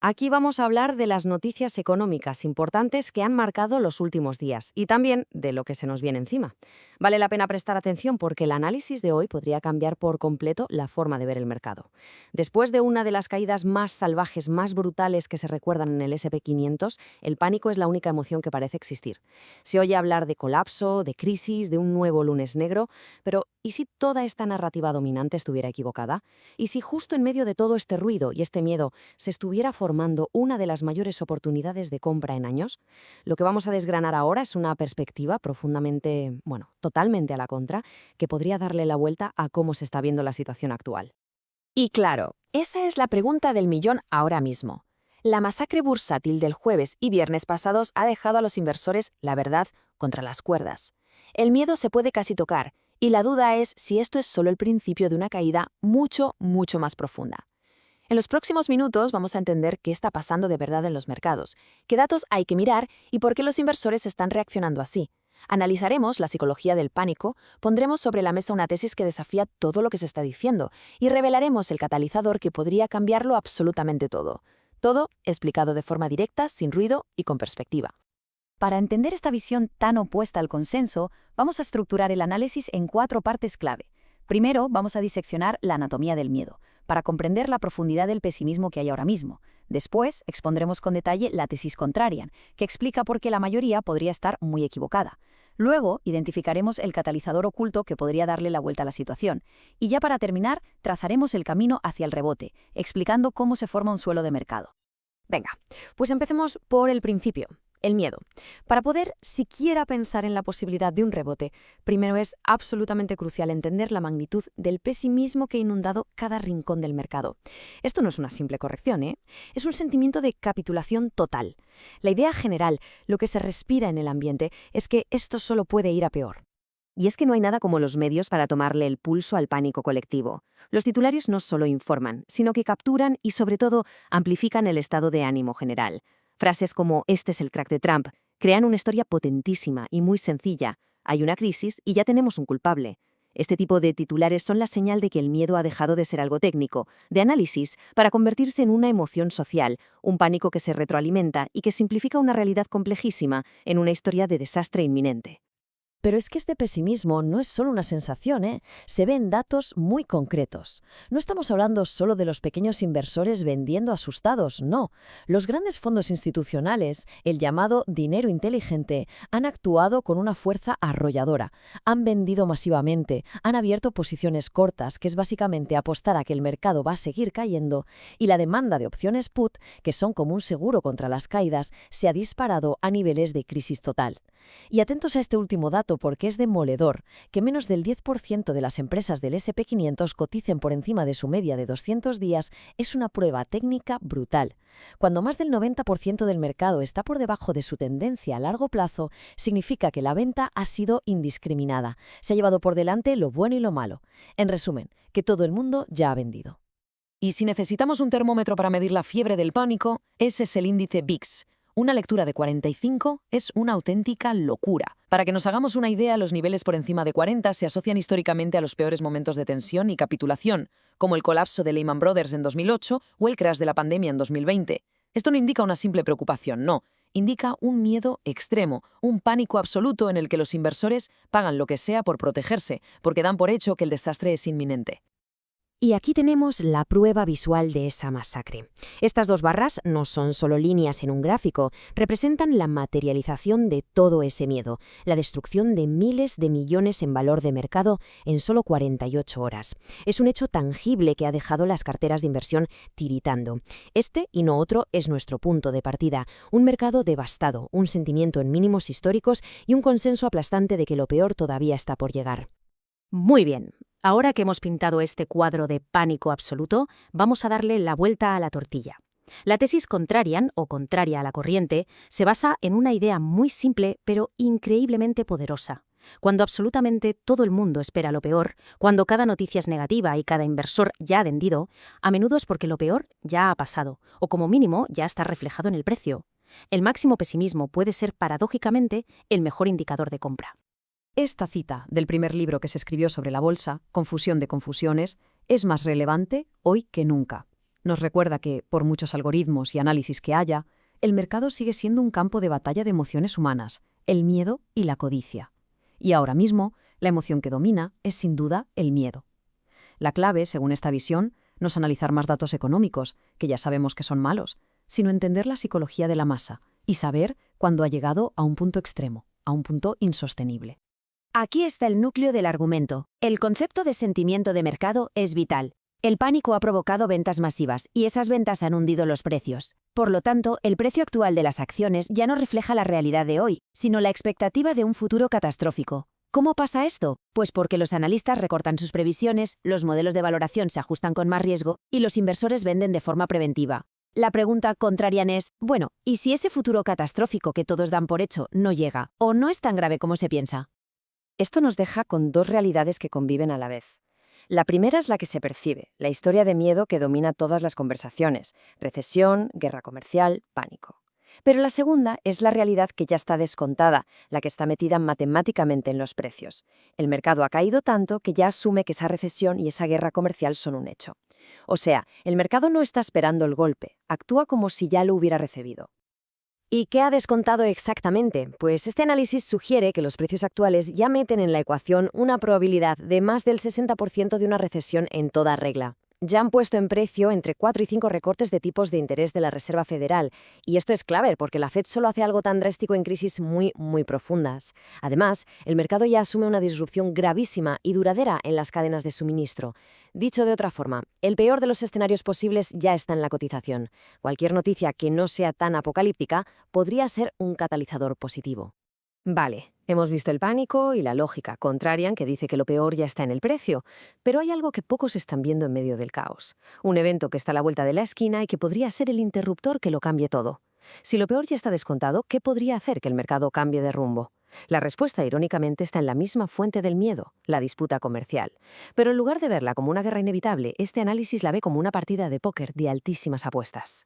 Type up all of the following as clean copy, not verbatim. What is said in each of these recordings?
Aquí vamos a hablar de las noticias económicas importantes que han marcado los últimos días y también de lo que se nos viene encima. Vale la pena prestar atención porque el análisis de hoy podría cambiar por completo la forma de ver el mercado. Después de una de las caídas más salvajes, más brutales que se recuerdan en el S&P 500, el pánico es la única emoción que parece existir. Se oye hablar de colapso, de crisis, de un nuevo lunes negro, pero ¿y si toda esta narrativa dominante estuviera equivocada? ¿Y si justo en medio de todo este ruido y este miedo se estuviera formando una de las mayores oportunidades de compra en años? Lo que vamos a desgranar ahora es una perspectiva profundamente, totalmente a la contra, que podría darle la vuelta a cómo se está viendo la situación actual. Y claro, esa es la pregunta del millón ahora mismo. La masacre bursátil del jueves y viernes pasados ha dejado a los inversores, la verdad, contra las cuerdas. El miedo se puede casi tocar, y la duda es si esto es solo el principio de una caída mucho, mucho más profunda. En los próximos minutos vamos a entender qué está pasando de verdad en los mercados, qué datos hay que mirar y por qué los inversores están reaccionando así. Analizaremos la psicología del pánico, pondremos sobre la mesa una tesis que desafía todo lo que se está diciendo y revelaremos el catalizador que podría cambiarlo absolutamente todo. Todo explicado de forma directa, sin ruido y con perspectiva. Para entender esta visión tan opuesta al consenso, vamos a estructurar el análisis en 4 partes clave. Primero, vamos a diseccionar la anatomía del miedo, para comprender la profundidad del pesimismo que hay ahora mismo. Después, expondremos con detalle la tesis contrarian, que explica por qué la mayoría podría estar muy equivocada. Luego, identificaremos el catalizador oculto que podría darle la vuelta a la situación. Y ya para terminar, trazaremos el camino hacia el rebote, explicando cómo se forma un suelo de mercado. Venga, pues empecemos por el principio. El miedo. Para poder siquiera pensar en la posibilidad de un rebote, primero es absolutamente crucial entender la magnitud del pesimismo que ha inundado cada rincón del mercado. Esto no es una simple corrección, ¿eh? Es un sentimiento de capitulación total. La idea general, lo que se respira en el ambiente, es que esto solo puede ir a peor. Y es que no hay nada como los medios para tomarle el pulso al pánico colectivo. Los titulares no solo informan, sino que capturan y, sobre todo, amplifican el estado de ánimo general. Frases como «este es el crack de Trump» crean una historia potentísima y muy sencilla. Hay una crisis y ya tenemos un culpable. Este tipo de titulares son la señal de que el miedo ha dejado de ser algo técnico, de análisis, para convertirse en una emoción social, un pánico que se retroalimenta y que simplifica una realidad complejísima en una historia de desastre inminente. Pero es que este pesimismo no es solo una sensación, ¿eh? Se ve en datos muy concretos. No estamos hablando solo de los pequeños inversores vendiendo asustados, no. Los grandes fondos institucionales, el llamado dinero inteligente, han actuado con una fuerza arrolladora. Han vendido masivamente, han abierto posiciones cortas, que es básicamente apostar a que el mercado va a seguir cayendo, y la demanda de opciones put, que son como un seguro contra las caídas, se ha disparado a niveles de crisis total. Y atentos a este último dato porque es demoledor, que menos del 10% de las empresas del S&P 500 coticen por encima de su media de 200 días es una prueba técnica brutal. Cuando más del 90% del mercado está por debajo de su tendencia a largo plazo, significa que la venta ha sido indiscriminada. Se ha llevado por delante lo bueno y lo malo. En resumen, que todo el mundo ya ha vendido. Y si necesitamos un termómetro para medir la fiebre del pánico, ese es el índice VIX. Una lectura de 45 es una auténtica locura. Para que nos hagamos una idea, los niveles por encima de 40 se asocian históricamente a los peores momentos de tensión y capitulación, como el colapso de Lehman Brothers en 2008 o el crash de la pandemia en 2020. Esto no indica una simple preocupación, no. Indica un miedo extremo, un pánico absoluto en el que los inversores pagan lo que sea por protegerse, porque dan por hecho que el desastre es inminente. Y aquí tenemos la prueba visual de esa masacre. Estas 2 barras no son solo líneas en un gráfico, representan la materialización de todo ese miedo, la destrucción de miles de millones en valor de mercado en solo 48 horas. Es un hecho tangible que ha dejado las carteras de inversión tiritando. Este y no otro es nuestro punto de partida, un mercado devastado, un sentimiento en mínimos históricos y un consenso aplastante de que lo peor todavía está por llegar. Muy bien. Ahora que hemos pintado este cuadro de pánico absoluto, vamos a darle la vuelta a la tortilla. La tesis contrarian, o contraria a la corriente, se basa en una idea muy simple pero increíblemente poderosa. Cuando absolutamente todo el mundo espera lo peor, cuando cada noticia es negativa y cada inversor ya ha vendido, a menudo es porque lo peor ya ha pasado, o como mínimo ya está reflejado en el precio. El máximo pesimismo puede ser paradójicamente el mejor indicador de compra. Esta cita del primer libro que se escribió sobre la bolsa, Confusión de confusiones, es más relevante hoy que nunca. Nos recuerda que, por muchos algoritmos y análisis que haya, el mercado sigue siendo un campo de batalla de emociones humanas, el miedo y la codicia. Y ahora mismo, la emoción que domina es sin duda el miedo. La clave, según esta visión, no es analizar más datos económicos, que ya sabemos que son malos, sino entender la psicología de la masa y saber cuándo ha llegado a un punto extremo, a un punto insostenible. Aquí está el núcleo del argumento. El concepto de sentimiento de mercado es vital. El pánico ha provocado ventas masivas y esas ventas han hundido los precios. Por lo tanto, el precio actual de las acciones ya no refleja la realidad de hoy, sino la expectativa de un futuro catastrófico. ¿Cómo pasa esto? Pues porque los analistas recortan sus previsiones, los modelos de valoración se ajustan con más riesgo y los inversores venden de forma preventiva. La pregunta contrarian es, bueno, ¿y si ese futuro catastrófico que todos dan por hecho no llega o no es tan grave como se piensa? Esto nos deja con dos realidades que conviven a la vez. La primera es la que se percibe, la historia de miedo que domina todas las conversaciones: recesión, guerra comercial, pánico. Pero la segunda es la realidad que ya está descontada, la que está metida matemáticamente en los precios. El mercado ha caído tanto que ya asume que esa recesión y esa guerra comercial son un hecho. O sea, el mercado no está esperando el golpe, actúa como si ya lo hubiera recibido. ¿Y qué ha descontado exactamente? Pues este análisis sugiere que los precios actuales ya meten en la ecuación una probabilidad de más del 60% de una recesión en toda regla. Ya han puesto en precio entre 4 y 5 recortes de tipos de interés de la Reserva Federal, y esto es clave porque la Fed solo hace algo tan drástico en crisis muy profundas. Además, el mercado ya asume una disrupción gravísima y duradera en las cadenas de suministro. Dicho de otra forma, el peor de los escenarios posibles ya está en la cotización. Cualquier noticia que no sea tan apocalíptica podría ser un catalizador positivo. Vale, hemos visto el pánico y la lógica contrarian que dice que lo peor ya está en el precio, pero hay algo que pocos están viendo en medio del caos. Un evento que está a la vuelta de la esquina y que podría ser el interruptor que lo cambie todo. Si lo peor ya está descontado, ¿qué podría hacer que el mercado cambie de rumbo? La respuesta, irónicamente, está en la misma fuente del miedo, la disputa comercial. Pero en lugar de verla como una guerra inevitable, este análisis la ve como una partida de póker de altísimas apuestas.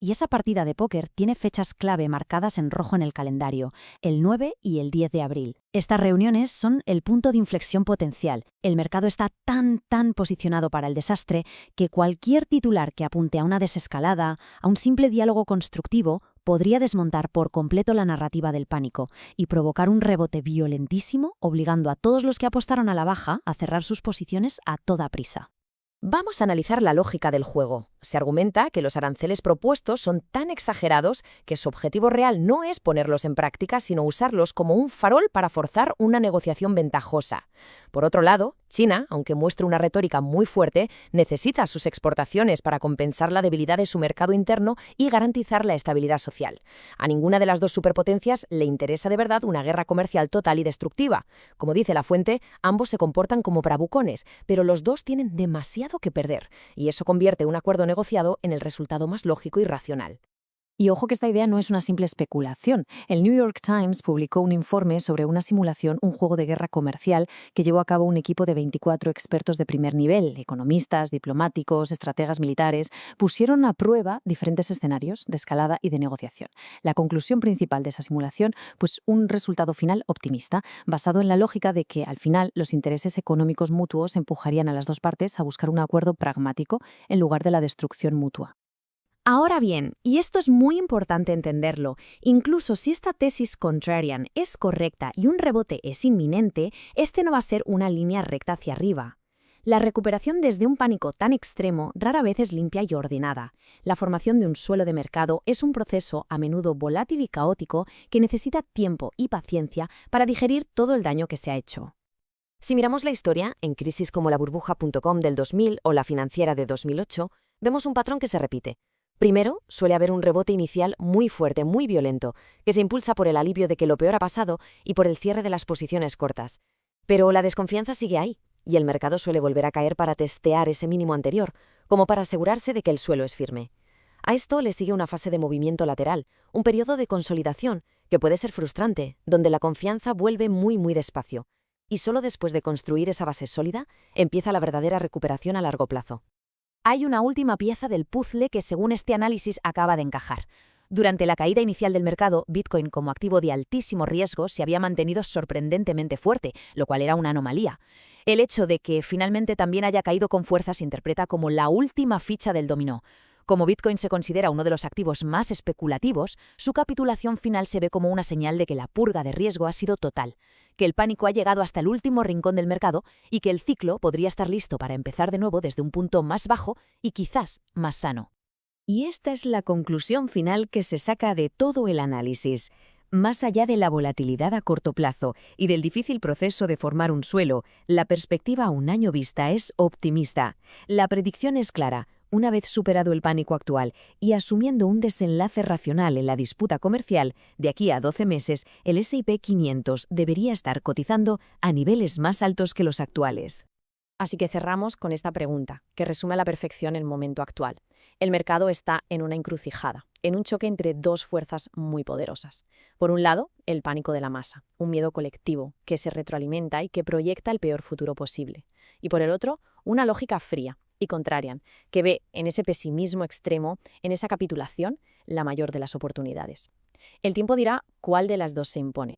Y esa partida de póker tiene fechas clave marcadas en rojo en el calendario, el 9 y el 10 de abril. Estas reuniones son el punto de inflexión potencial. El mercado está tan posicionado para el desastre que cualquier titular que apunte a una desescalada, a un simple diálogo constructivo, podría desmontar por completo la narrativa del pánico y provocar un rebote violentísimo, obligando a todos los que apostaron a la baja a cerrar sus posiciones a toda prisa. Vamos a analizar la lógica del juego. Se argumenta que los aranceles propuestos son tan exagerados que su objetivo real no es ponerlos en práctica, sino usarlos como un farol para forzar una negociación ventajosa. Por otro lado, China, aunque muestre una retórica muy fuerte, necesita sus exportaciones para compensar la debilidad de su mercado interno y garantizar la estabilidad social. A ninguna de las dos superpotencias le interesa de verdad una guerra comercial total y destructiva. Como dice la fuente, ambos se comportan como bravucones, pero los dos tienen demasiado que perder, y eso convierte un acuerdo negociado en el resultado más lógico y racional. Y ojo que esta idea no es una simple especulación. El New York Times publicó un informe sobre una simulación, un juego de guerra comercial que llevó a cabo un equipo de 24 expertos de primer nivel, economistas, diplomáticos, estrategas militares, pusieron a prueba diferentes escenarios de escalada y de negociación. La conclusión principal de esa simulación, pues un resultado final optimista, basado en la lógica de que al final los intereses económicos mutuos empujarían a las dos partes a buscar un acuerdo pragmático en lugar de la destrucción mutua. Ahora bien, y esto es muy importante entenderlo, incluso si esta tesis contrarian es correcta y un rebote es inminente, este no va a ser una línea recta hacia arriba. La recuperación desde un pánico tan extremo rara vez es limpia y ordenada. La formación de un suelo de mercado es un proceso a menudo volátil y caótico que necesita tiempo y paciencia para digerir todo el daño que se ha hecho. Si miramos la historia, en crisis como la burbuja.com del 2000 o la financiera de 2008, vemos un patrón que se repite. Primero, suele haber un rebote inicial muy fuerte, muy violento, que se impulsa por el alivio de que lo peor ha pasado y por el cierre de las posiciones cortas. Pero la desconfianza sigue ahí, y el mercado suele volver a caer para testear ese mínimo anterior, como para asegurarse de que el suelo es firme. A esto le sigue una fase de movimiento lateral, un periodo de consolidación, que puede ser frustrante, donde la confianza vuelve muy despacio, y solo después de construir esa base sólida, empieza la verdadera recuperación a largo plazo. Hay una última pieza del puzzle que, según este análisis, acaba de encajar. Durante la caída inicial del mercado, Bitcoin como activo de altísimo riesgo se había mantenido sorprendentemente fuerte, lo cual era una anomalía. El hecho de que finalmente también haya caído con fuerza se interpreta como la última ficha del dominó. Como Bitcoin se considera uno de los activos más especulativos, su capitulación final se ve como una señal de que la purga de riesgo ha sido total, que el pánico ha llegado hasta el último rincón del mercado y que el ciclo podría estar listo para empezar de nuevo desde un punto más bajo y quizás más sano. Y esta es la conclusión final que se saca de todo el análisis. Más allá de la volatilidad a corto plazo y del difícil proceso de formar un suelo, la perspectiva a un año vista es optimista. La predicción es clara. Una vez superado el pánico actual y asumiendo un desenlace racional en la disputa comercial, de aquí a 12 meses, el S&P 500 debería estar cotizando a niveles más altos que los actuales. Así que cerramos con esta pregunta, que resume a la perfección el momento actual. El mercado está en una encrucijada, en un choque entre dos fuerzas muy poderosas. Por un lado, el pánico de la masa, un miedo colectivo que se retroalimenta y que proyecta el peor futuro posible. Y por el otro, una lógica fría y contraria, que ve en ese pesimismo extremo, en esa capitulación, la mayor de las oportunidades. El tiempo dirá cuál de las dos se impone.